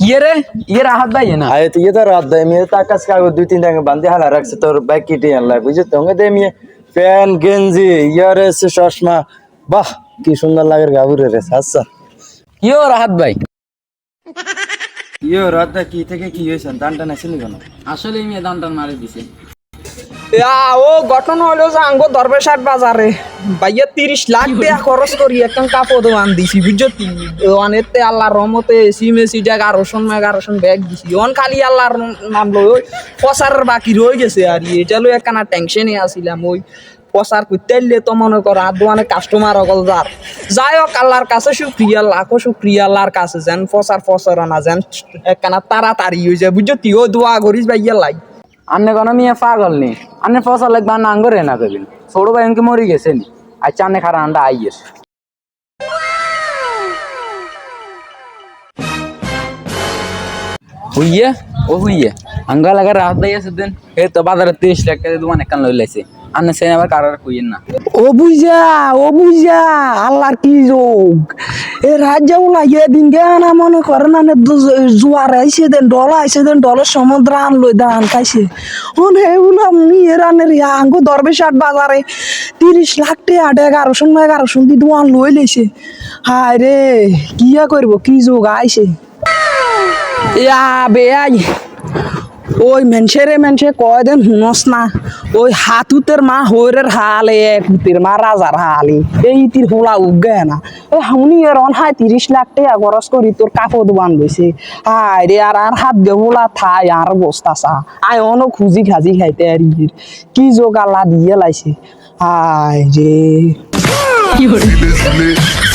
ইয়ে রে ইয়ে রাহাত ভাই না আরে তুই তো রাত দেয় মেয়ে তা কাজ কাগজ 2-3 টাকা বান্ধে হালা রাখছে তোর বাইক কেটে আনলা বুঝছো তোকে দে মেয়ে প্যান গেঞ্জি ইয়ারএস চশমা বাহ কি সুন্দর লাগে গাবুরে রে আচ্ছা কিও রাহাত ভাই ইয়ো রাত দা কি থেকে কি হয়েছে টানটা নাছিলি কেন আসলে মেয়ে দান টান মারি দিছে ও ঘটনা হলো যে আঙ্গ দরবেশাট বাজারে ভাইয়া 30 লাখ টাকা খরচ করি একটা কাপড় দোকান দিছি বুঝছো দোকানেতে আল্লাহর রহমতে এসি মেসি জায়গা আরোশন ব্যাগ দিছি অন খালি আল্লাহর নাম লই ওই পচারের বাকি রয়ে গেছে আর এটা লই একখানা টেনশনে আসিলাম ওই পচার করতে এলে তো মনে কর আর দোকানে কাস্টমার অকল যাই হোক আল্লাহর কাছে শুক্রিয়া লাখো শুক্রিয়া আল্লাহর কাছে যেন পচার না যেন একখানা তাড়াতাড়ি হয়ে যায় বুঝছো তুইও দোয়া করিস ভাইয়া লাই আন্নে কোনো মেয়ে পাগল নেই আন্নে ফসল লাগবে না আঙ্গরে না দেবেন ছোট ভাই এমনকি মরে গেছে নি আচ্ছা আন্নে খারা আন্ডা আইয়ের হুইয়ে ও হুইয়ে আঙ্গা লাগা রাত ভাই আছে দেন এ তো বাজারে 30 লাখ টাকা দোকান একখান লই লাইছে আন্নে সেন আবার কারার কইেন না ও বুঝা আল্লাহর কি যোগ এ রাজ্য লাগিয়ে দিন না মনে করে না জোয়ার আইসে দেন ডলার সমুদ্র আনলো দান খাইছে ওনে এগুলো মেয়ের আনের আঙ্গু দরবেশাট বাজারে 30 লাখ টাকা 1100 দি দোয়ান লই লেছে হায় রে কিয়া করবো কি যোগ আইছে ইয়া বেআই ওই মেনসে কয় দেন হুনস না ওই হাতুতের মা হইরের হালে কুতের মা রাজার হালে এই তির হোলা উগে না ওই হাউনি এর অনহায় 30 লাখ টাকা খরচ করি তোর কাপড় দোকান লইছে হায় রে আর হাত গে হোলা থাই আর বস্তা চা আয় অন খুঁজি খাজি খাইতে আর কি যোগ আল্লাহ দিয়ে লাইছে হায় রে Feeling